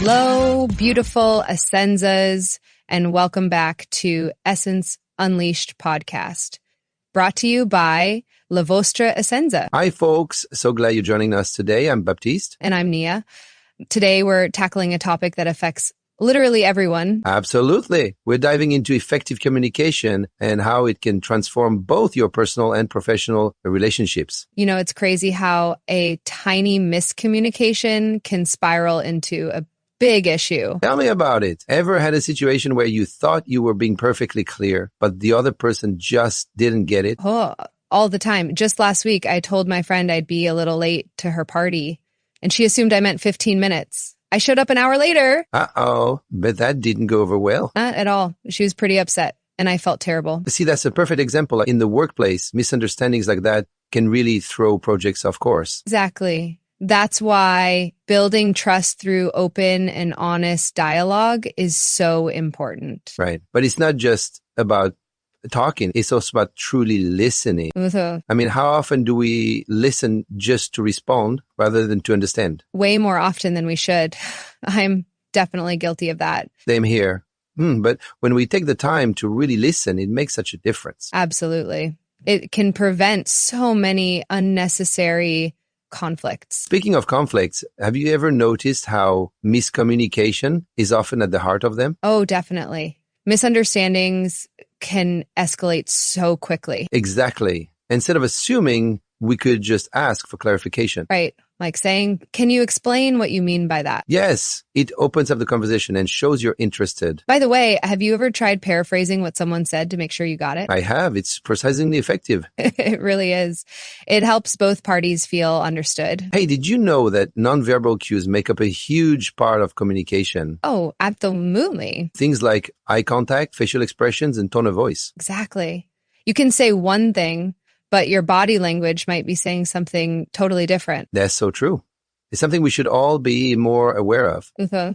Hello, beautiful Essenzas, and welcome back to Essence Unleashed podcast, brought to you by La Vostra Essenza. Hi, folks. So glad you're joining us today. I'm Baptiste. And I'm Nia. Today, we're tackling a topic that affects literally everyone. Absolutely. We're diving into effective communication and how it can transform both your personal and professional relationships. You know, it's crazy how a tiny miscommunication can spiral into a big issue. Tell me about it. Ever had a situation where you thought you were being perfectly clear, but the other person just didn't get it? Oh, all the time. Just last week, I told my friend I'd be a little late to her party, and she assumed I meant 15 minutes. I showed up an hour later. Uh-oh, but that didn't go over well. Not at all. She was pretty upset, and I felt terrible. See, that's a perfect example. In the workplace, misunderstandings like that can really throw projects off course. Exactly. That's why building trust through open and honest dialogue is so important. Right. But it's not just about talking. It's also about truly listening. I mean, how often do we listen just to respond rather than to understand? Way more often than we should. I'm definitely guilty of that. Same here. But when we take the time to really listen, it makes such a difference. Absolutely. It can prevent so many unnecessary conflicts. Speaking of conflicts, have you ever noticed how miscommunication is often at the heart of them? Oh, definitely. Misunderstandings can escalate so quickly. Exactly. Instead of assuming, we could just ask for clarification. Right. Like saying, can you explain what you mean by that? Yes, it opens up the conversation and shows you're interested. By the way, have you ever tried paraphrasing what someone said to make sure you got it? I have. It's precisely effective. It really is. It helps both parties feel understood. Hey, did you know that nonverbal cues make up a huge part of communication? Oh, absolutely. Things like eye contact, facial expressions, and tone of voice. Exactly. You can say one thing, but your body language might be saying something totally different. That's so true. It's something we should all be more aware of.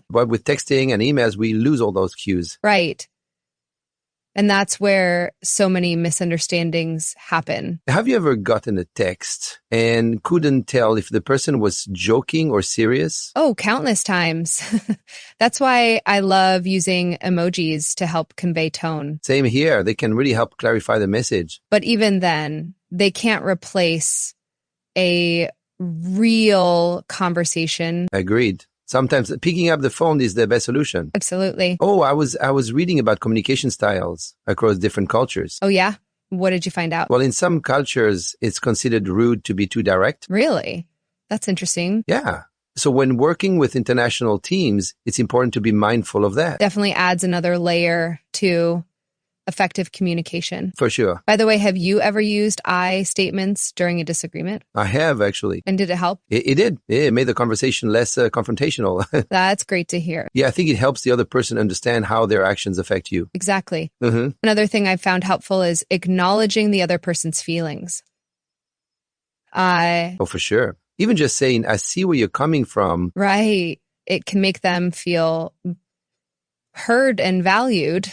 But with texting and emails, we lose all those cues. Right. And that's where so many misunderstandings happen. Have you ever gotten a text and couldn't tell if the person was joking or serious? Oh, countless times. That's why I love using emojis to help convey tone. Same here. They can really help clarify the message. But even then, they can't replace a real conversation. Agreed. Sometimes picking up the phone is the best solution. Absolutely. Oh, I was reading about communication styles across different cultures. Oh, yeah? What did you find out? Well, in some cultures, it's considered rude to be too direct. Really? That's interesting. Yeah. So when working with international teams, it's important to be mindful of that. Definitely adds another layer to effective communication. For sure. By the way, have you ever used I statements during a disagreement? I have, actually. And did it help? It did. It made the conversation less confrontational. That's great to hear. Yeah, I think it helps the other person understand how their actions affect you. Exactly. Another thing I've found helpful is acknowledging the other person's feelings. Oh, for sure. Even just saying, I see where you're coming from. Right. It can make them feel heard and valued.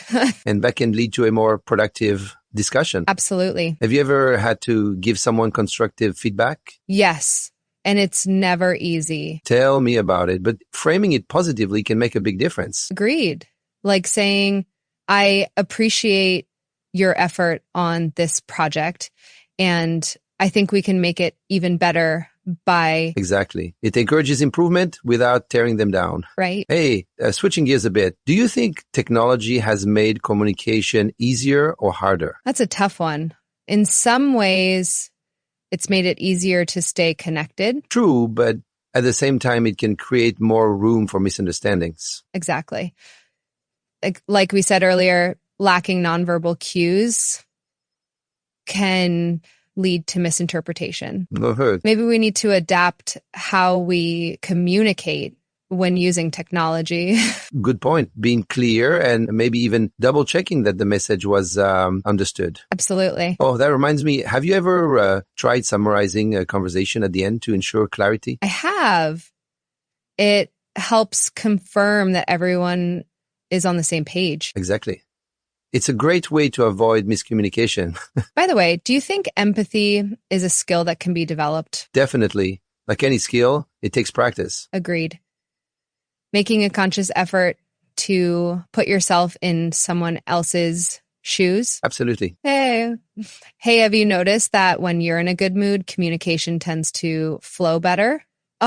And that can lead to a more productive discussion. Absolutely. Have you ever had to give someone constructive feedback? Yes. And it's never easy. Tell me about it. But framing it positively can make a big difference. Agreed. Like saying, I appreciate your effort on this project, and I think we can make it even better by... Exactly. It encourages improvement without tearing them down. Right. Hey, switching gears a bit. Do you think technology has made communication easier or harder? That's a tough one. In some ways, it's made it easier to stay connected. True, but at the same time, it can create more room for misunderstandings. Exactly. Like we said earlier, lacking nonverbal cues can lead to misinterpretation. Maybe we need to adapt how we communicate when using technology. Good point. Being clear and maybe even double checking that the message was understood. Absolutely. Oh, that reminds me. Have you ever tried summarizing a conversation at the end to ensure clarity? I have. It helps confirm that everyone is on the same page. Exactly. It's a great way to avoid miscommunication. By the way, do you think empathy is a skill that can be developed? Definitely. Like any skill, it takes practice. Agreed. making a conscious effort to put yourself in someone else's shoes. Absolutely. Hey, have you noticed that when you're in a good mood, communication tends to flow better?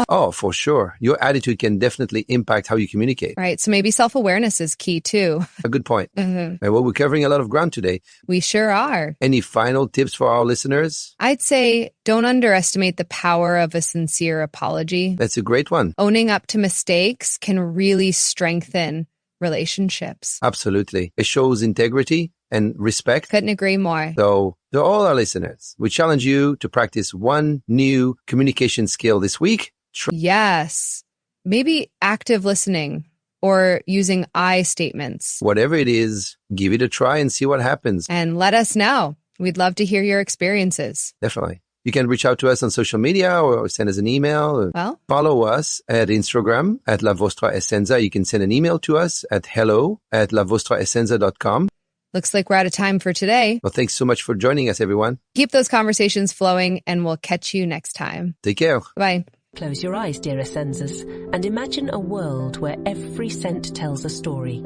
Oh, for sure. Your attitude can definitely impact how you communicate. Right. So maybe self-awareness is key too. A good point. And well, we're covering a lot of ground today. We sure are. Any final tips for our listeners? I'd say don't underestimate the power of a sincere apology. That's a great one. Owning up to mistakes can really strengthen relationships. Absolutely. It shows integrity and respect. Couldn't agree more. So, to all our listeners, we challenge you to practice one new communication skill this week. Yes. Maybe active listening or using I statements. Whatever it is, give it a try and see what happens. And let us know. We'd love to hear your experiences. Definitely. You can reach out to us on social media or send us an email. Well, follow us at Instagram at La Vostra Essenza. You can send an email to us at hello@lavostraessenza.com. Looks like we're out of time for today. Well, thanks so much for joining us, everyone. Keep those conversations flowing, and we'll catch you next time. Take care. Bye. Close your eyes, dear Essenzas, and imagine a world where every scent tells a story.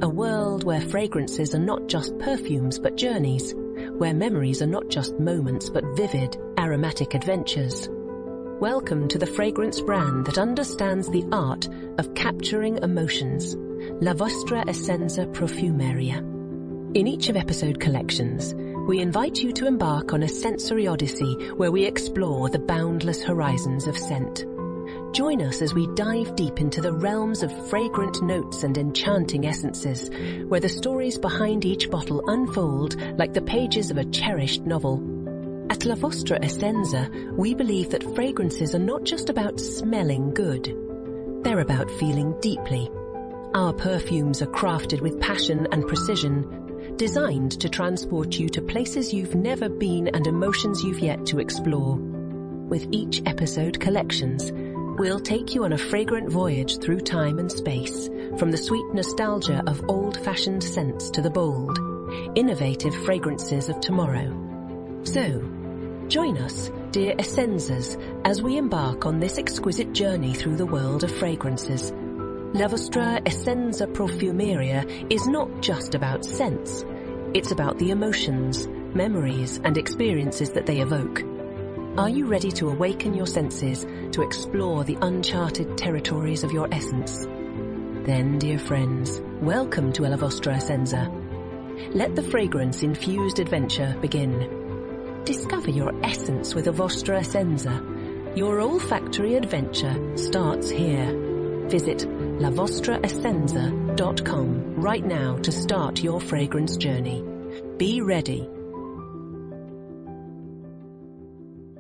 A world where fragrances are not just perfumes but journeys, where memories are not just moments but vivid, aromatic adventures. Welcome to the fragrance brand that understands the art of capturing emotions, La Vostra Essenza Profumeria. In each of episode collections, we invite you to embark on a sensory odyssey where we explore the boundless horizons of scent. Join us as we dive deep into the realms of fragrant notes and enchanting essences, where the stories behind each bottle unfold like the pages of a cherished novel. At La Vostra Essenza, we believe that fragrances are not just about smelling good. They're about feeling deeply. Our perfumes are crafted with passion and precision, designed to transport you to places you've never been and emotions you've yet to explore. With each episode collections, we'll take you on a fragrant voyage through time and space, from the sweet nostalgia of old-fashioned scents to the bold, innovative fragrances of tomorrow. So, join us, dear Essenzas, as we embark on this exquisite journey through the world of fragrances. La Vostra Essenza Profumeria is not just about scents. It's about the emotions, memories, and experiences that they evoke. Are you ready to awaken your senses to explore the uncharted territories of your essence? Then, dear friends, welcome to La Vostra Essenza. Let the fragrance-infused adventure begin. Discover your essence with La Vostra Essenza. Your olfactory adventure starts here. Visit lavostraessenza.com right now to start your fragrance journey. Be ready